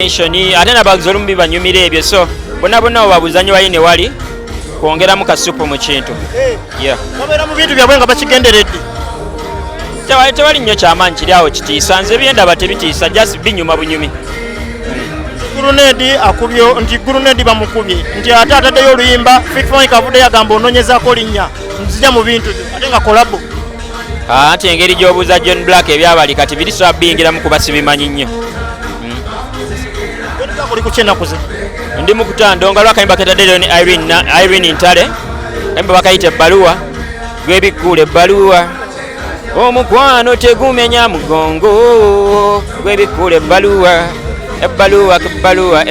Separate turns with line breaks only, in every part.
ate n'abaguzi olumu bibanyumira ebyo, so bonna bonna obabuzanyo bayine wali kwongeramu kasupu mu kintu.
Babeera mu bintu byabwe nga bakigenderedde.
Tewali nnyo kyamaanyi kiri awo kitiisa, nze byendaba tebitiisa, just binyuma bunyumi.
Gurunedi akubyo nti Gurunedi bamukubye nti ate ataddeyo oluyimba Fikfani Kavudde yagamba ononyezaako linnya nzija mu bintu ate nga kolabo.
Anti engeri gy'obuuza John Black ebyabali kati birisobola bingiramu kuba sibimanyi nnyo. Ndi mu kutandonga lwakayimba ketaddeyo ni Irene Ntale, kayimba bakayita ebbaluwa, gwebikkuula ebbaluwa, omukwano tegumenya mugongo, gwebikkuula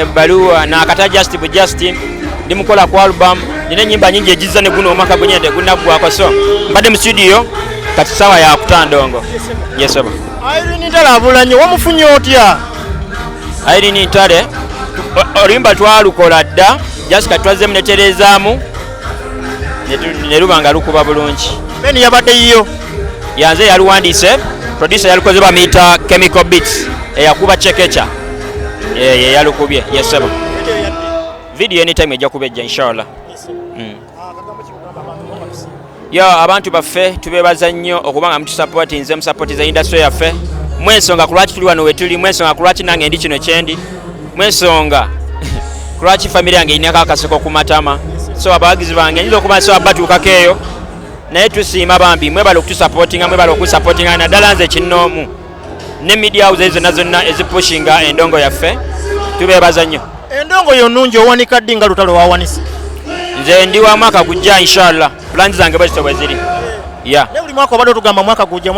ebbaluwa nakata Justin ndi mukola ku album, nina ennyimba nyingi egizza ne guno omwaka gunyende gunaggwako, so mbadde mu studio kati sawa ya kutandongo. Yes oba.
Irene Ntale abula nnyo, wamufunye otya?
Irene Ntale oluyimba twalukola dda, just kati twazzemu ne Terezaamu ne luba nga lukuba bulungi.
Beni yabadde yiyo
yanze yaluwandiise, producer yalukoze bamuyita Chemical Beats eyakuba Chekecha yalukubye. Yes sebo. Video anytime ejja kubejja inshallah. Abantu baffe tubeebaza nnyo okuba nga mutusapoti, nze musapoti za industry yaffe, mwensonga ku lwaki tuli wano we tuli, mwensonga ku lwaki nange ndi kino kyendi, mwensonga ku lwaki famire yange irinako akaseko ku matama, so abawagizi bange nyinza okuba so batuukako eyo, naye tusiima bambi mwebala okutusapootinga, mwebala okusapootinga naddala nze kinnoomu ne media houses zonna ezipushinga endongo yaffe, tubeebaza nnyo.
Endongo yo nnungi owanika ddi nga lutalo wawanise?
Nze ndi wa mwaka gujja inshallah, plans zange bwe ziri.
Ne buli mwaka obadde otugamba mwaka gujja